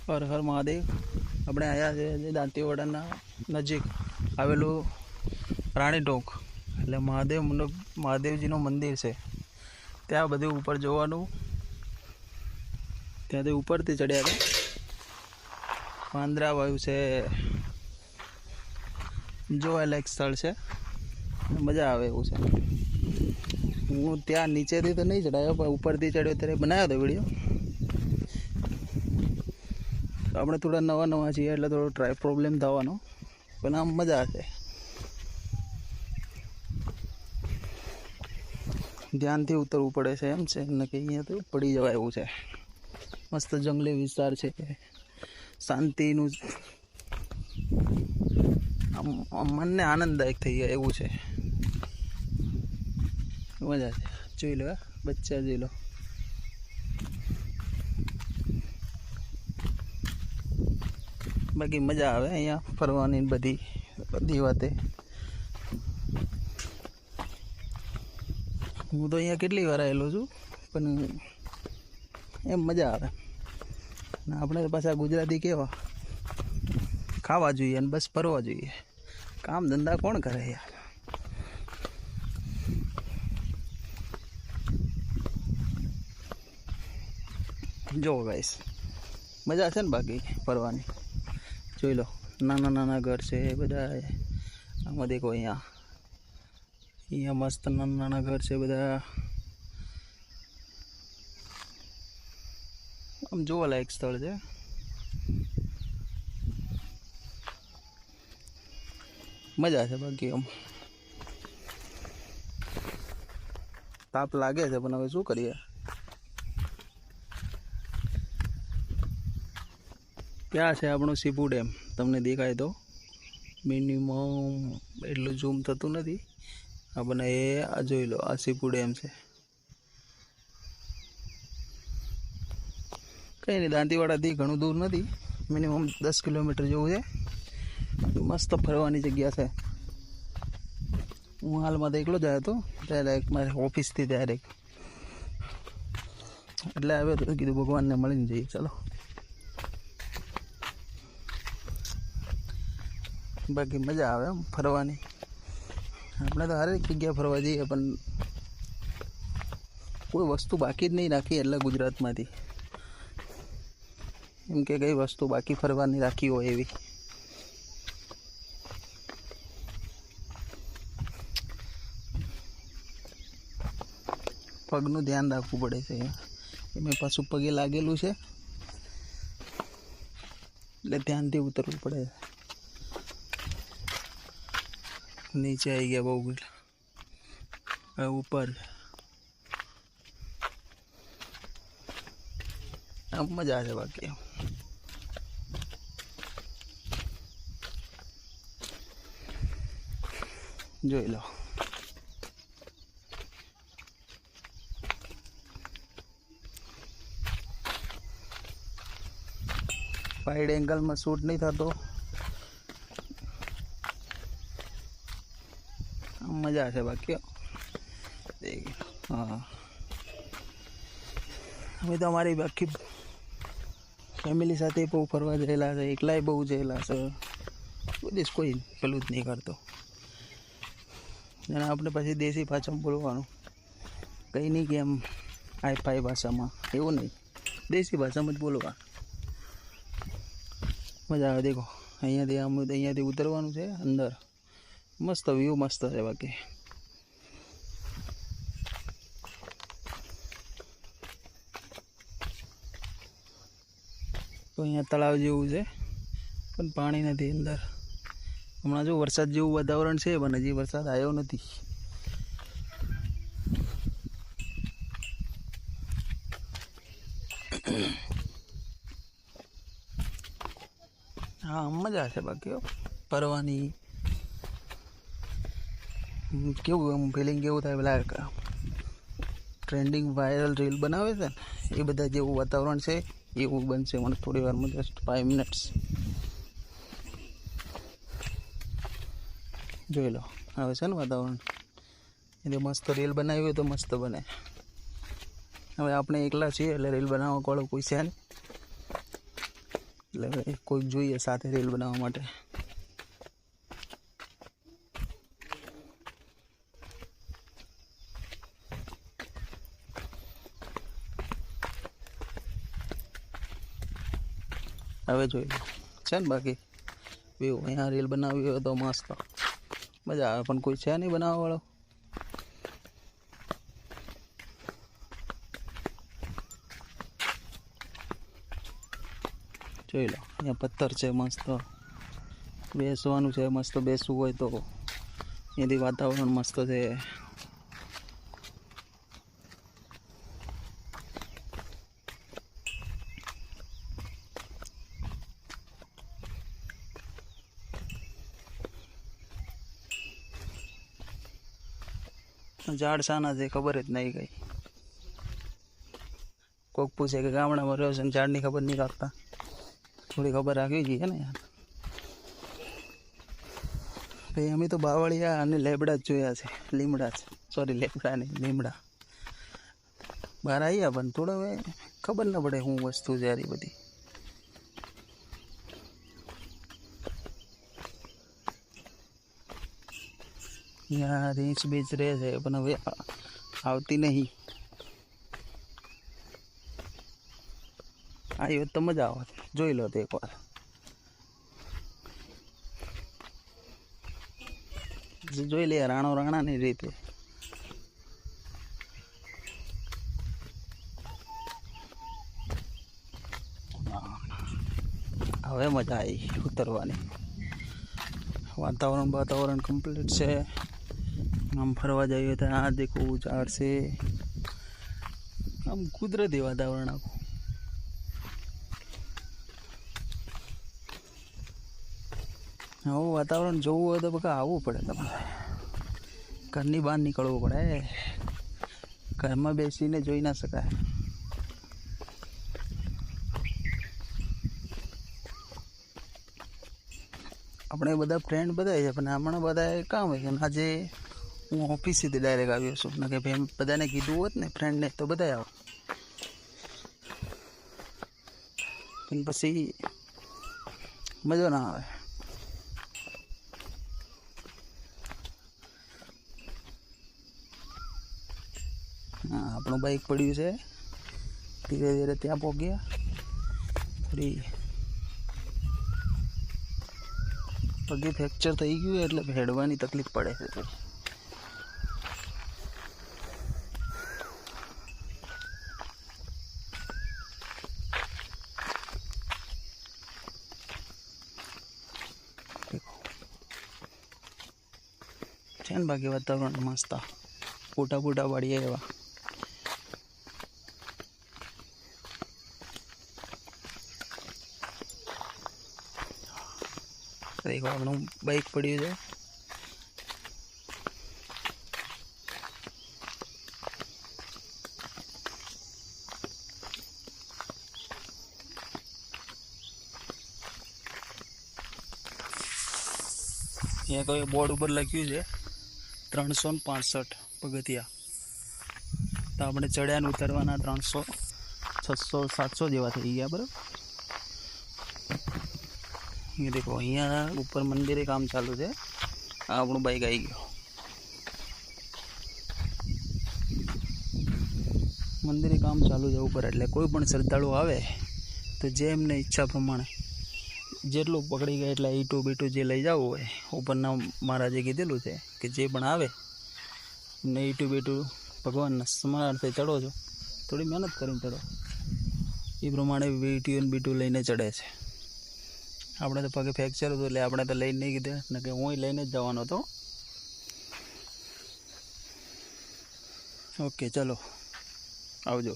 હર હર મહાદેવ। આપણે આવ્યા છે દાંતીવાડાના નજીક આવેલું રાણીટોક એટલે મહાદેવજીનું મંદિર છે। ત્યાં બધું ઉપર જોવાનું, ત્યાંથી ઉપરથી ચડ્યા હતા। પાંદરા વાયુ છે, જોવાલાયક સ્થળ છે, મજા આવે એવું છે। હું ત્યાં નીચેથી તો નહીં ચડાયો પણ ઉપરથી ચડ્યો ત્યારે બનાવ્યો હતો વિડીયો। આપણે થોડા નવા છીએ એટલે થોડો ટ્રાય પ્રોબ્લેમ થવાનો, પણ આમ મજા આવશે। ધ્યાનથી ઉતરવું પડે છે એમ છે ને કે અહીંયા તો પડી જવાય એવું છે। મસ્ત જંગલી વિસ્તાર છે, શાંતિનું મનને આનંદદાયક થઈ જાય એવું છે, મજા છે। જોઈ લો બચ્ચા, જોઈ લો। બાકી મજા આવે અહીંયા ફરવાની બધી વાતે। હું તો અહીંયા કેટલી વાર આવેલો છું, પણ એમ મજા આવે। ને આપણે પાછા ગુજરાતી કેવા ખાવા જોઈએ અને બસ ફરવા જોઈએ, કામ ધંધા કોણ કરે યાર। જો ગાઈસ મજા છે ને બાકી ફરવાની। જોઈ લો નાના નાના ઘર છે બધા। આમાં દેખો અહીંયા મસ્ત નાના નાના ઘર છે બધા। આમ જોવાલાયક સ્થળ છે। મજા છે બાકી આમ તાપ લાગે છે પણ હવે શું કરીએ। ક્યાં છે આપણો સીપુ ડેમ, તમને દેખાય તો મિનિમમ એટલું ઝૂમ થતું નથી આપણને। આ જોઈ લો, આ સીપુ ડેમ છે। કંઈ નહીં, દાંતીવાડાથી ઘણું દૂર નથી, મિનિમમ 10 કિલોમીટર જેવું છે। મસ્ત ફરવાની જગ્યા છે। હું હાલમાં તો એકલો જ આવ્યો હતો, ડાયરેક્ટ મારી ઓફિસથી ડાયરેક્ટ, એટલે આવ્યો તો કીધું ભગવાનને મળીને જઈએ ચાલો। બાકી મજા આવે એમ ફરવાની। આપણે તો હરેક જગ્યાએ ફરવા જઈએ પણ કોઈ વસ્તુ બાકી જ નહીં રાખી એટલે ગુજરાતમાંથી, એમ કે કઈ વસ્તુ બાકી ફરવાની રાખી હોય એવી। પગનું ધ્યાન રાખવું પડે છે, એમાં પાછું પગે લાગેલું છે એટલે ધ્યાનથી ઉતરવું પડે। નીચે આવી ગયા બહુ, ઉપર આમ મજા છે બાકી। જોઈ લો વાઇડ એંગલમાં શૂટ નહીં થતો, મજા છે બાકી। હા, અમે તો અમારી આખી ફેમિલી સાથે બહુ ફરવા ગયેલા છે, એકલાય બહુ ગયેલા છે। બધી કોઈ પેલું જ નહીં કરતો, અને આપણે પછી દેશી ભાષામાં બોલવાનું, કંઈ નહીં કે એમ હાઈ ભાષામાં, એવું નહીં, દેશી ભાષામાં જ બોલવાનું, મજા આવે। દેખો અહીંયાથી ઉતરવાનું છે અંદર, મસ્ત વ્યૂ મસ્ત છે બાકી। તો અહીંયા તળાવ જેવું છે પણ પાણી નથી અંદર। હમણાં જો વરસાદ જેવું વાતાવરણ છે પણ હજી વરસાદ આવ્યો નથી। હા, મજા છે બાકી ફરવાની। કેવું એમ ફિલિંગ કેવું થાય, પેલા ટ્રેન્ડિંગ વાયરલ રીલ બનાવે છે ને એ બધા જેવું વાતાવરણ છે એવું બનશે મને થોડી વારમાં, જસ્ટ 5 મિનિટ્સ। જોઈ લો આવે છે ને વાતાવરણ, એટલે મસ્ત રીલ બનાવી હોય તો મસ્ત બને। હવે આપણે એકલા છીએ એટલે રીલ બનાવવા વાળો કોઈ છે નહીં, એટલે કોઈક જોઈએ સાથે રીલ બનાવવા માટે. હવે જોઈ લો છે ને બાકી વ્યૂ. અહીંયા રીલ બનાવી હોય તો મસ્ત મજા આવે, પણ કોઈ છે નહીં બનાવવા વાળો. જોઈ લો અહીંયા પથ્થર છે મસ્ત, બેસવાનું છે મસ્ત. બેસવું હોય તો અહીંયાથી વાતાવરણ મસ્ત છે. ઝાડ શાના છે ખબર જ નહીં કઈ. કોક પૂછે કે ગામડામાં રહ્યો છે ને ઝાડની ખબર નહીં રાખતા. થોડી ખબર રાખવી જોઈએ ને યાર. ભાઈ અમે તો બાવળિયા અને લેબડા જ જોયા છે. લીમડા જ, સોરી લેબડા નહીં લીમડા. બહાર આવ્યા પણ થોડો હવે ખબર ન પડે શું વસ્તુ છે યાર એ બધી. અહીંયા રીંછ બીચ રહે છે પણ હવે આવતી નહીં. આવી તો મજા આવે, જોઈ લો તો એકવાર. જોઈ લે રાણો રાણાની રીતે. હવે મજા આવી ઉતરવાની. વાતાવરણ કમ્પ્લીટ છે. આમ ફરવા જઈએ તો આ દેખો ઝાડ છે. આમ કુદરતી વાતાવરણ આખું. આવું વાતાવરણ જોવું હોય તો બકા આવવું પડે તમારે. ઘરની બહાર નીકળવું પડે. ઘરમાં બેસીને જોઈ ના શકાય. આપણે બધા ફ્રેન્ડ બધા છે પણ હમણાં બધા કામ હોય છે. આજે હું ઓફિસેથી ડાયરેક્ટ આવ્યો છું. ને કે ભાઈ બધાને કીધું હોત ને ફ્રેન્ડને તો બધા આવો, પણ પછી મજો ના આવે. હા આપણું બાઇક પડ્યું છે. ધીરે ધીરે ત્યાં પહોંચ્યા. થોડી પગે ફ્રેક્ચર થઈ ગયું એટલે હેડવાની તકલીફ પડે છે. છે ને બાકી વાતાવરણ મસ્ત. ફોટા પાડીએ એવા. દેખો આપણું બાઇક પડ્યું છે. અહીંયા કોઈ બોર્ડ ઉપર લખ્યું છે 365 પગથિયા. તો આપણે ચડ્યા ને ઉતરવાના 300, 600, 700 જેવા થઈ ગયા. બરાબર. ये देखो અહીંયા ઉપર મંદિરે કામ ચાલુ છે. આ આપણું બાઇક આવી ગયો. મંદિરે કામ ચાલુ છે ઉપર. એટલે કોઈ પણ શ્રદ્ધાળુ આવે તો જે એમને ઈચ્છા પ્રમાણે જેટલું પકડી ગયા એટલે ઈટું બીટું જે લઈ જવું હોય, ઉપરના મહારાજે કીધેલું છે કે જે પણ આવે એમને ઈટું બીટું ભગવાનના સ્મરણાર્થે ચડો છો. થોડી મહેનત કરીને ચડો. એ પ્રમાણે વીટીયું બીટું લઈને ચડે છે. આપણે તો પગે ફ્રેક્ચર હતું એટલે આપણે તો લઈને નહીં કીધે ને કે હું લઈને જ જવાનો હતો. ઓકે ચલો આવજો.